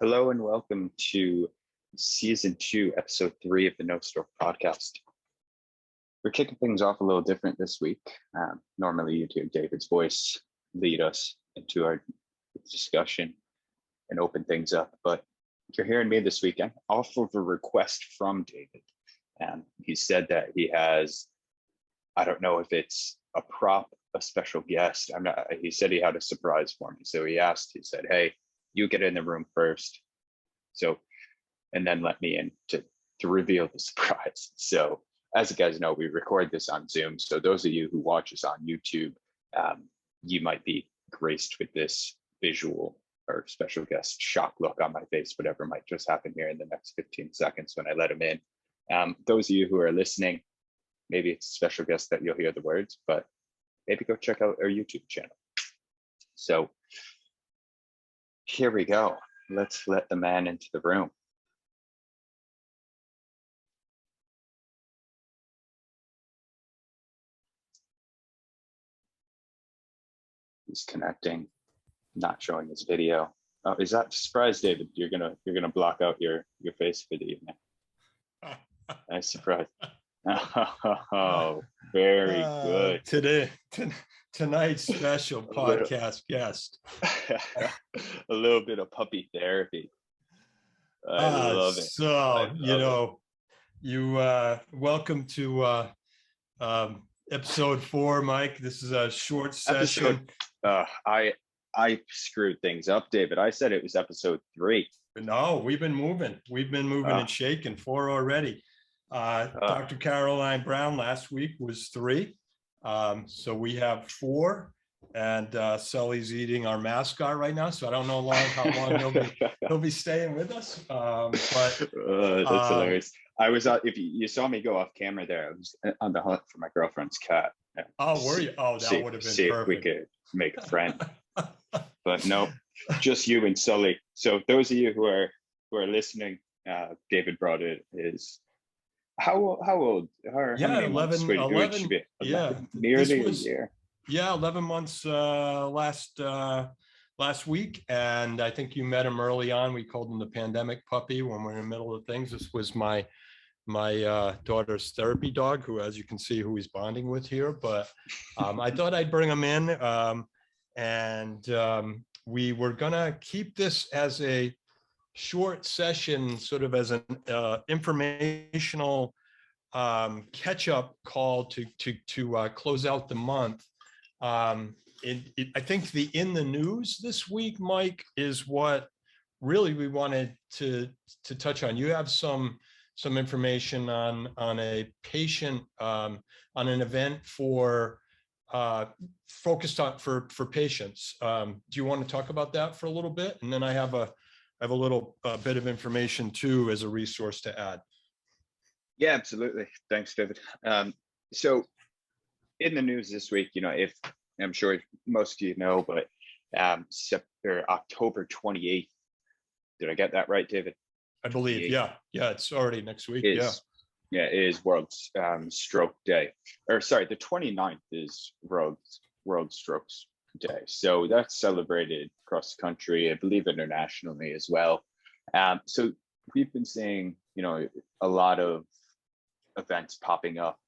Hello and welcome to Season 2, Episode 3 of the No Stroke Podcast. We're kicking things off a little different this week. Normally you hear David's voice lead us into our discussion and open things up, but you're hearing me this weekend off of a request from David. He said that he has, I don't know if it's a prop, a special guest. He said he had a surprise for me. So he said, hey, you get in the room first. And then let me in to reveal the surprise. So as you guys know, we record this on Zoom. So those of you who watch us on YouTube, you might be graced with this visual or special guest shock look on my face, whatever might just happen here in the next 15 seconds when I let him in. Those of you who are listening, maybe it's a special guest that you'll hear the words, but maybe go check out our YouTube channel. So here we go. Let's let the man into the room. He's connecting, not showing his video. Oh, is that surprise, David? You're gonna block out your face for the evening. Nice surprise. Oh, very good. Tonight's special podcast guest. A little bit of puppy therapy. I love it. So, welcome to episode 4, Mike. This is a short session. I screwed things up, David. I said it was episode 3. No, we've been moving and shaking. 4 already. Dr. Caroline Brown last week was 3. So we have 4, and Sully's eating our mascot right now. So I don't know how long he'll be staying with us. But that's hilarious. I was if you saw me go off camera there, I was on the hunt for my girlfriend's cat. Oh, were you? Oh, that would have been see perfect. If we could make a friend. But no, just you and Sully. So those of you who are listening, David brought it is. How old? How many 11, months would she be? Yeah, nearly a year. Yeah, 11 months last week, and I think you met him early on. We called him the pandemic puppy when we're in the middle of things. This was my daughter's therapy dog, who, as you can see, who he's bonding with here. But I thought I'd bring him in, and we were gonna keep this as a short session, sort of as an informational catch-up call to close out the month. I think the in the news this week, Mike, is what really we wanted to touch on. You have some information on a patient, on an event focused on for patients. Do you want to talk about that for a little bit? And then I have a little bit of information too as a resource to add. Yeah, absolutely. Thanks, David. So in the news this week, if I'm sure most of you know, but October 28th, did I get that right, David? I believe, yeah, it's already next week. It is World Stroke Day. Or sorry, the 29th is World Strokes Day. So that's celebrated across the country, I believe internationally as well. So we've been seeing, a lot of events popping up,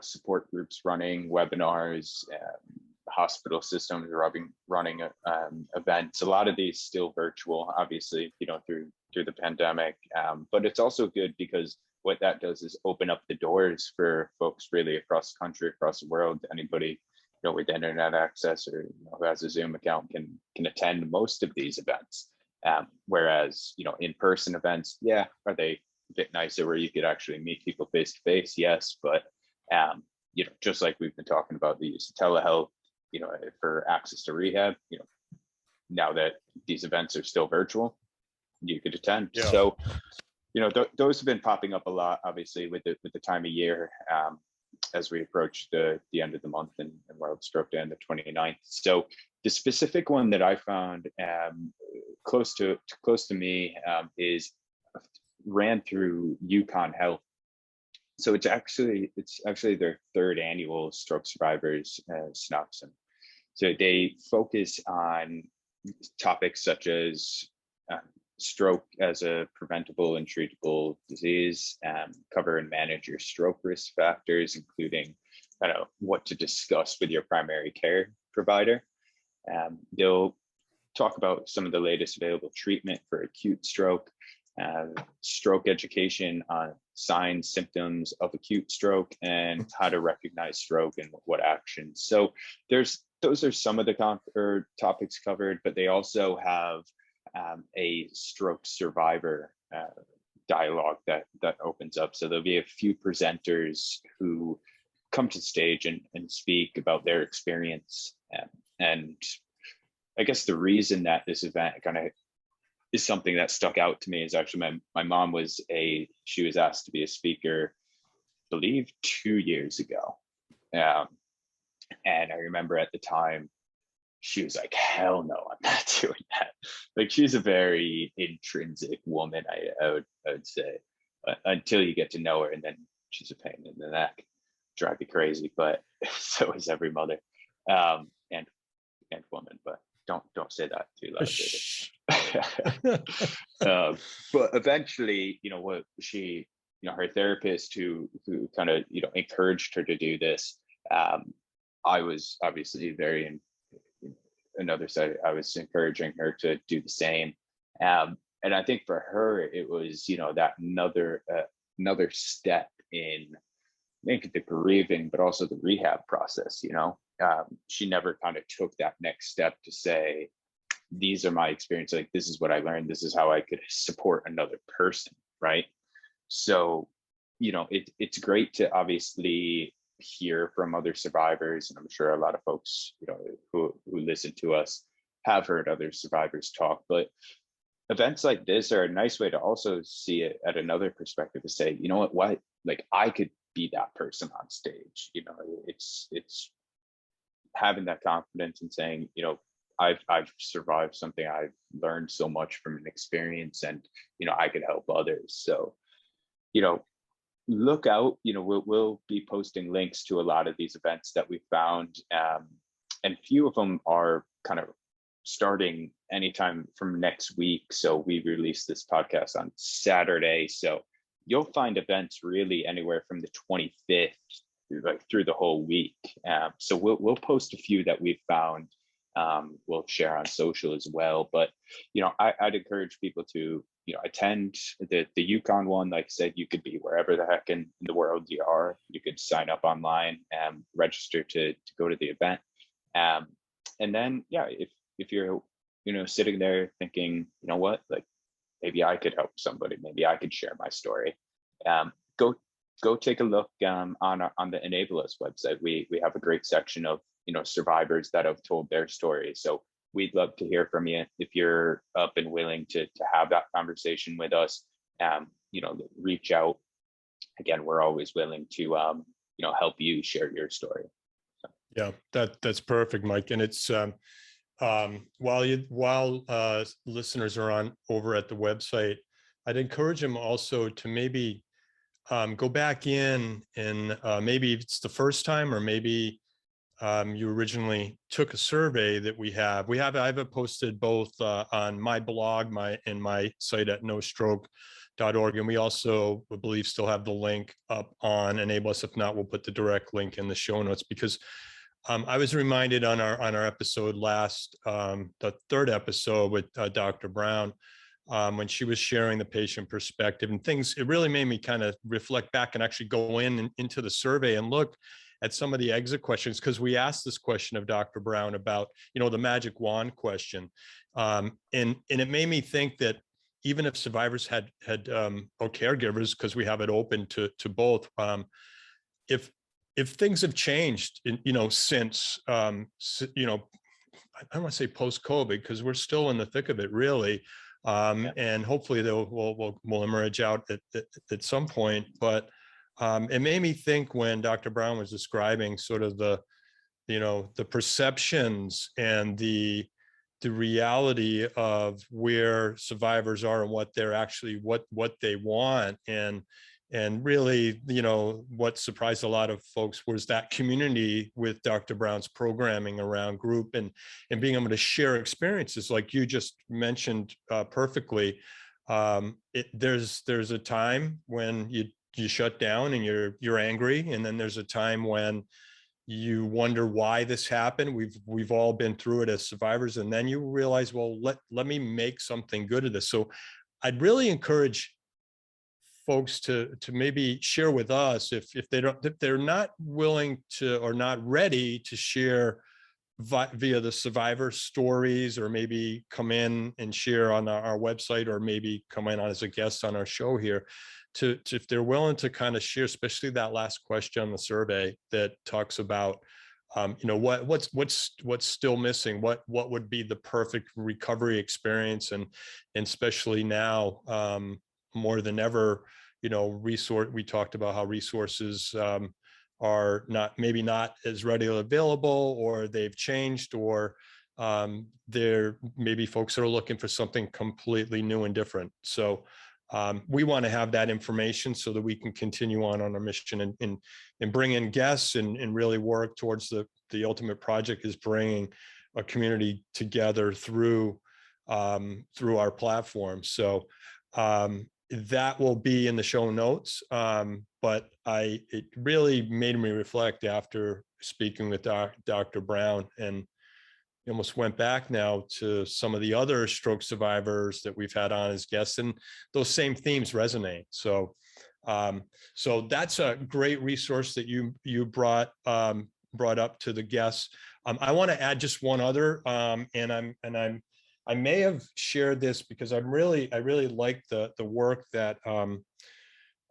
support groups running webinars, hospital systems running events. A lot of these still virtual, obviously, through the pandemic. But it's also good because what that does is open up the doors for folks really across the country, across the world. Anybody with internet access or who has a Zoom account can attend most of these events. Whereas in-person events, are they a bit nicer where you could actually meet people face to face? Yes, but just like we've been talking about the use of telehealth, for access to rehab, now that these events are still virtual, you could attend. Yeah. So those have been popping up a lot, obviously, with the time of year, as we approach the end of the month and World Stroke Day on the 29th. So the specific one that I found close to me is ran through Yukon Health. So it's actually their 3rd annual Stroke Survivors Synopsis. So they focus on topics such as stroke as a preventable and treatable disease, cover and manage your stroke risk factors, including kind of what to discuss with your primary care provider. They'll talk about some of the latest available treatment for acute stroke, stroke education on signs, symptoms of acute stroke, and how to recognize stroke and what actions. So those are some of the topics covered, but they also have a stroke survivor dialogue that opens up. So there'll be a few presenters who come to stage and speak about their experience. And I guess the reason that this event kind of is something that stuck out to me is actually my mom she was asked to be a speaker, I believe 2 years ago. And I remember at the time, she was like, hell no, I'm not doing that. Like, she's a very intrinsic woman, I would say, until you get to know her, and then she's a pain in the neck, drive you crazy, but so is every mother and woman, but don't say that too loud. But eventually, what she, her therapist who kind of, encouraged her to do this, I was obviously very another side, I was encouraging her to do the same. And I think for her, it was, that another step in, I think, the grieving, but also the rehab process. She never kind of took that next step to say, these are my experiences, like, this is what I learned, this is how I could support another person, right? So, it's great to obviously hear from other survivors, and I'm sure a lot of folks, who listen to us have heard other survivors talk, but events like this are a nice way to also see it at another perspective, to say, what, like, I could be that person on stage. It's having that confidence and saying, I've survived something, I've learned so much from an experience, and I could help others. So look out. We'll be posting links to a lot of these events that we found, and few of them are kind of starting anytime from next week. So we release this podcast on Saturday, so you'll find events really anywhere from the 25th through the whole week. So we'll post a few that we've found. We'll share on social as well. But I'd encourage people to attend the Yukon one. Like I said, you could be wherever the heck in the world you are. You could sign up online and register to go to the event. And then if you're sitting there thinking, what, like, maybe I could help somebody, maybe I could share my story, go take a look on the Enable Us website. We have a great section of survivors that have told their story. So we'd love to hear from you if you're up and willing to have that conversation with us. Reach out. Again, we're always willing to help you share your story. So. Yeah, that's perfect, Mike. And it's while listeners are over at the website, I'd encourage them also to maybe go back in and maybe it's the first time, or maybe you originally took a survey that we have. I have it posted both on my blog, and my site at nostroke.org. And we also, I believe, still have the link up on Enable Us. If not, we'll put the direct link in the show notes, because I was reminded on our episode last, the third episode with Dr. Brown, when she was sharing the patient perspective and things, it really made me kind of reflect back and actually go into the survey and look at some of the exit questions, because we asked this question of Dr. Brown about, the magic wand question. And it made me think that even if survivors had or caregivers, because we have it open to both, if things have changed, since, I don't want to say post-COVID, because we're still in the thick of it, really. And hopefully we'll emerge out at some point. But it made me think when Dr. Brown was describing sort of the perceptions and the reality of where survivors are and what they're actually, what they want. And, And really, what surprised a lot of folks was that community with Dr. Brown's programming around group and being able to share experiences like you just mentioned perfectly. There's a time when you shut down and you're angry, and then there's a time when you wonder why this happened. We've all been through it as survivors, and then you realize, well, let me make something good of this. So I'd really encourage folks to maybe share with us if they're not willing to or not ready to share via the survivor stories, or maybe come in and share on our website, or maybe come in as a guest on our show here, to if they're willing to kind of share, especially that last question on the survey that talks about what's still missing, what would be the perfect recovery experience, and especially now more than ever, we talked about how resources are maybe not as readily available, or they've changed, or there maybe folks are looking for something completely new and different. So we want to have that information so that we can continue on our mission and bring in guests and really work towards the ultimate project is bringing a community together through our platform. So that will be in the show notes. But it really made me reflect after speaking with Dr. Brown, and almost went back now to some of the other stroke survivors that we've had on as guests, and those same themes resonate. So that's a great resource that you brought up to the guests. I want to add just one other, I may have shared this because I really like the work that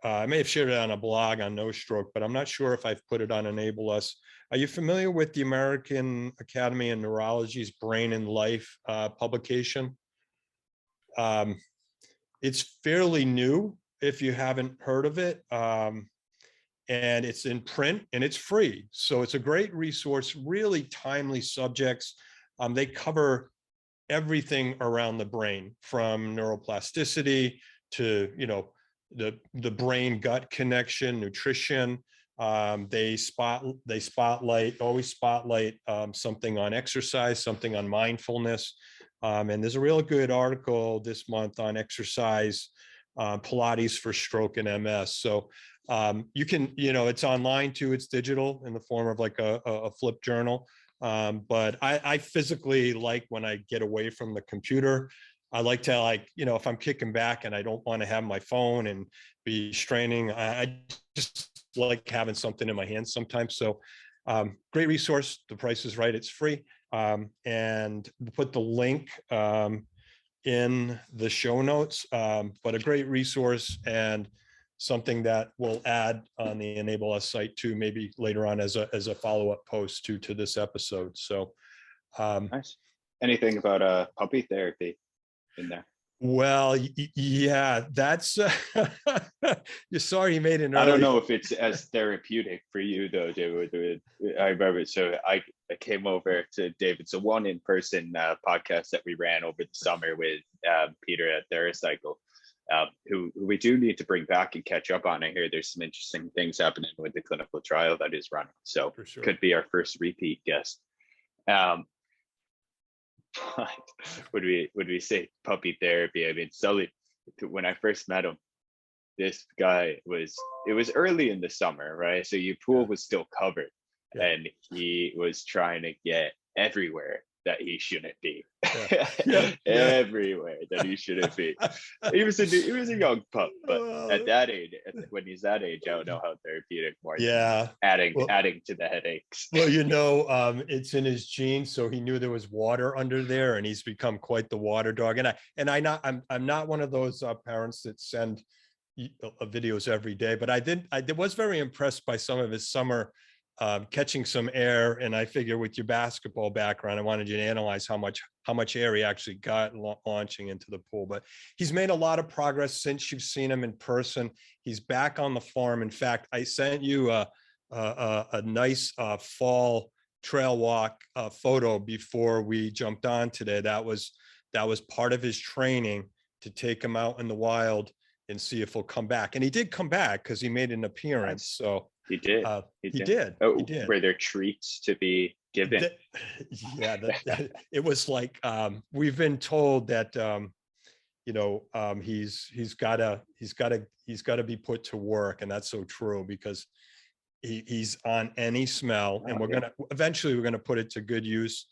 I may have shared it on a blog on No Stroke, but I'm not sure if I've put it on Enable Us. Are you familiar with the American Academy of Neurology's Brain and Life publication? It's fairly new if you haven't heard of it. And it's in print and it's free. So it's a great resource, really timely subjects. They cover everything around the brain, from neuroplasticity to, the brain gut connection, nutrition. They always spotlight something on exercise, something on mindfulness. And there's a real good article this month on exercise, Pilates for stroke and MS. So you can, it's online too. It's digital in the form of like a flip journal. But I physically like when I get away from the computer. I like to if I'm kicking back and I don't want to have my phone and be straining, I just like having something in my hands sometimes. So great resource. The price is right. It's free. And we'll put the link in the show notes, but a great resource and something that we'll add on the Enable Us site too, maybe later on as a follow-up post to this episode. So nice. Anything about puppy therapy in there? Well, yeah, that's you're sorry you made an early. I don't know if it's as therapeutic for you though, David. I remember, so I came over to David's one in-person podcast that we ran over the summer with Peter at TheraCycle, who we do need to bring back and catch up on. I hear there's some interesting things happening with the clinical trial that is running, so sure. Could be our first repeat guest. But would we say puppy therapy? I mean, Sully, when I first met him, this guy it was early in the summer, right? So your pool was still covered, and he was trying to get everywhere that he shouldn't be. Everywhere that he shouldn't be. He was a young pup, but at that age, when he's that age, I don't know how therapeutic more than adding to the headaches. Well, it's in his genes, so he knew there was water under there, and he's become quite the water dog. I'm not one of those parents that send videos every day, but I was very impressed by some of his summer catching some air. And I figure with your basketball background, I wanted you to analyze how much air he actually got launching into the pool. But he's made a lot of progress since you've seen him in person. He's back on the farm. In fact, I sent you a nice fall trail walk photo before we jumped on today. That was part of his training to take him out in the wild and see if he'll come back. And he did come back because he made an appearance. Nice. So He did. He he did. did. Oh, He did. were there treats to be given? Yeah, it was like we've been told that he's got to be put to work, and that's so true because he's on any smell, and we're gonna put it to good use.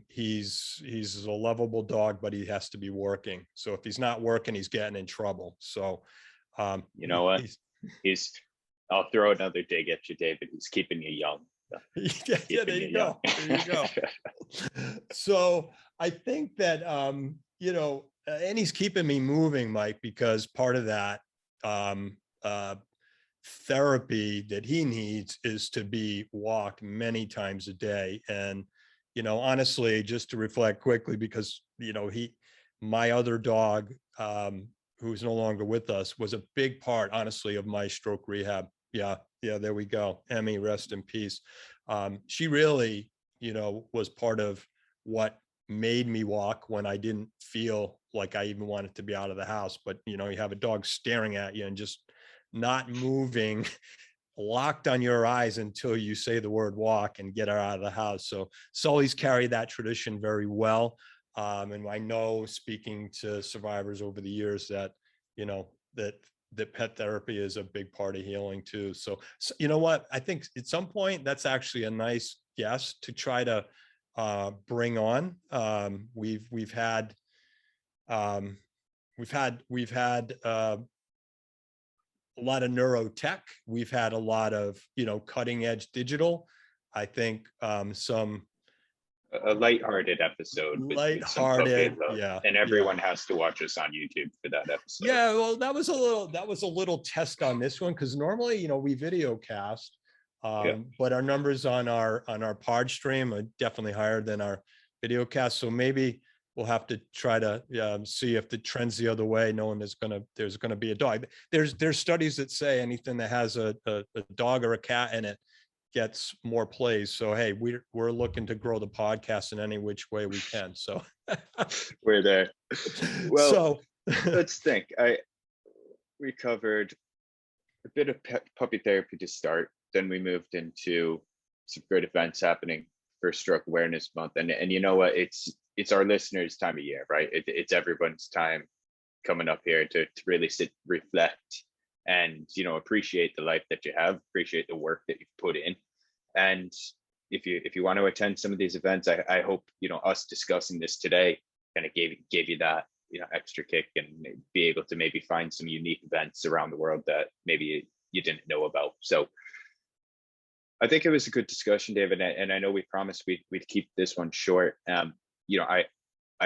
He's a lovable dog, but he has to be working. So if he's not working, he's getting in trouble. So you know what? He's I'll throw another dig at you, David. He's keeping you young. Yeah, there you go. There you go. So I think that and he's keeping me moving, Mike, because part of that therapy that he needs is to be walked many times a day. And honestly, just to reflect quickly, because my other dog, who's no longer with us, was a big part, honestly, of my stroke rehab. Yeah, there we go. Emmy, rest in peace. She really, was part of what made me walk when I didn't feel like I even wanted to be out of the house. But you have a dog staring at you and just not moving, locked on your eyes until you say the word walk and get her out of the house. So Sully's carried that tradition very well. And I know, speaking to survivors over the years, that that pet therapy is a big part of healing too. So you know what? I think at some point that's actually a nice guest to try to bring on. We've had a lot of neurotech. We've had a lot of cutting edge digital. I think some a lighthearted episode. Lighthearted, yeah. And everyone has to watch us on YouTube for that episode. Yeah, well, that was a little test on this one, because normally, we video cast, but our numbers on our pod stream are definitely higher than our video cast. So maybe we'll have to try to see if the trend's the other way, knowing there's gonna be a dog. There's studies that say anything that has a dog or a cat in it gets more plays. So hey, we're looking to grow the podcast in any which way we can. So we're there. Well, so let's think. We covered a bit of puppy therapy to start. Then we moved into some great events happening for Stroke Awareness Month, and you know what? It's our listeners' time of year, right? It's everyone's time coming up here to really sit, reflect, and appreciate the life that you have, appreciate the work that you've put in. And if you want to attend some of these events, I hope us discussing this today kind of gave you that extra kick, and be able to maybe find some unique events around the world that maybe you didn't know about. So I think it was a good discussion, David, and I know we promised we'd keep this one short. I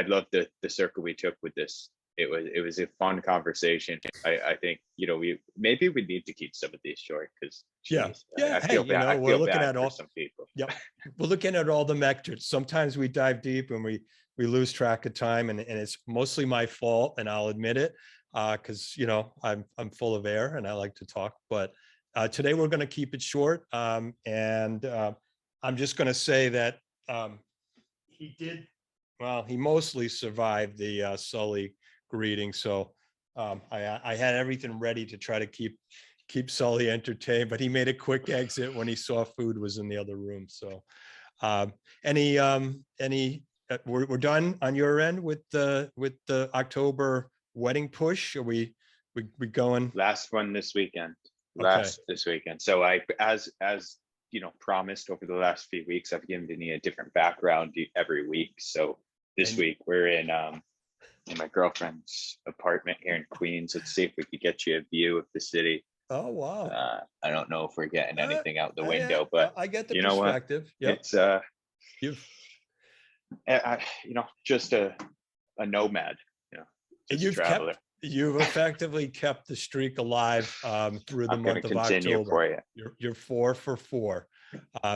love the circle we took with this. It was a fun conversation. I think we need to keep some of these short, because I feel bad. We're looking at all some people. Yep, we're looking at all the metrics. Sometimes we dive deep and we lose track of time, and it's mostly my fault, and I'll admit it, because I'm full of air and I like to talk. But today we're going to keep it short, and I'm just going to say that he mostly survived the Sully greeting. So I had everything ready to try to keep Sully entertained, but he made a quick exit when he saw food was in the other room. So we're done on your end with the October wedding push? Are we going? Last one this weekend. This weekend. So I, as promised over the last few weeks, I've given you a different background every week. So this week we're in my girlfriend's apartment here in Queens. Let's see if we could get you a view of the city. Oh wow! I don't know if we're getting anything out the window, but I get the perspective. Yep. It's just a nomad. Just a traveler. You've effectively kept the streak alive through the month of October. You're 4 for 4.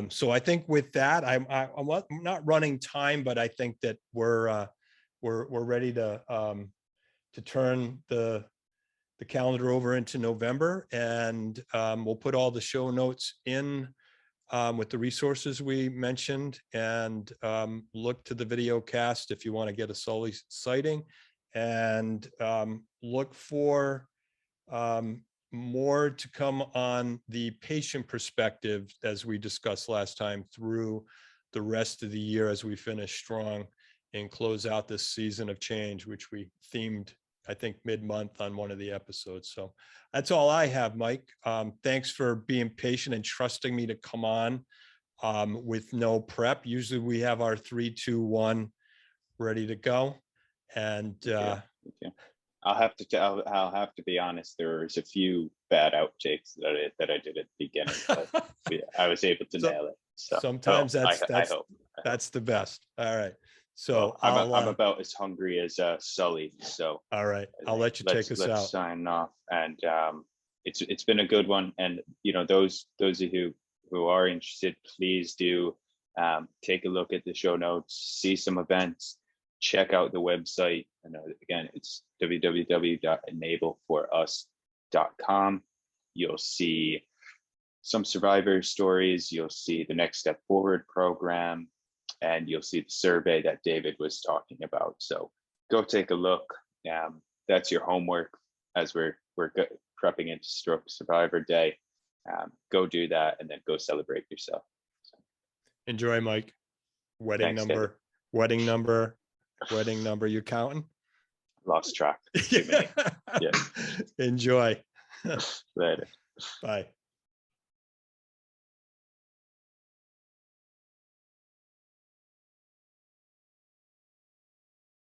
So I think with that, I'm not running time, but I think that we're ready to turn the calendar over into November, and we'll put all the show notes in with the resources we mentioned, and look to the video cast if you want to get a Sully sighting. and look for more to come on the patient perspective, as we discussed last time, through the rest of the year as we finish strong and close out this season of change, which we themed, I think, mid-month on one of the episodes. So that's all I have, Mike. Thanks for being patient and trusting me to come on with no prep. Usually we have our 3, 2, 1 ready to go. And I'll have to be honest. There's a few bad outtakes that I did at the beginning, but I was able to nail it. So sometimes I hope that's the best. All right. So I'm about as hungry as Sully. So all right, I'll let you take us out. Let's sign off. And it's been a good one. And those of you who are interested, please do take a look at the show notes, see some events, check out the website. And again, it's www.enableforus.com. You'll see some survivor stories. You'll see the Next Step Forward program, and you'll see the survey that David was talking about. So go take a look. That's your homework as we're prepping into Stroke Survivor Day. Go do that, and then go celebrate yourself. So, enjoy, Mike. Wedding David. number. You counting? Lost track. Too many. Yeah. Enjoy. Later. Bye.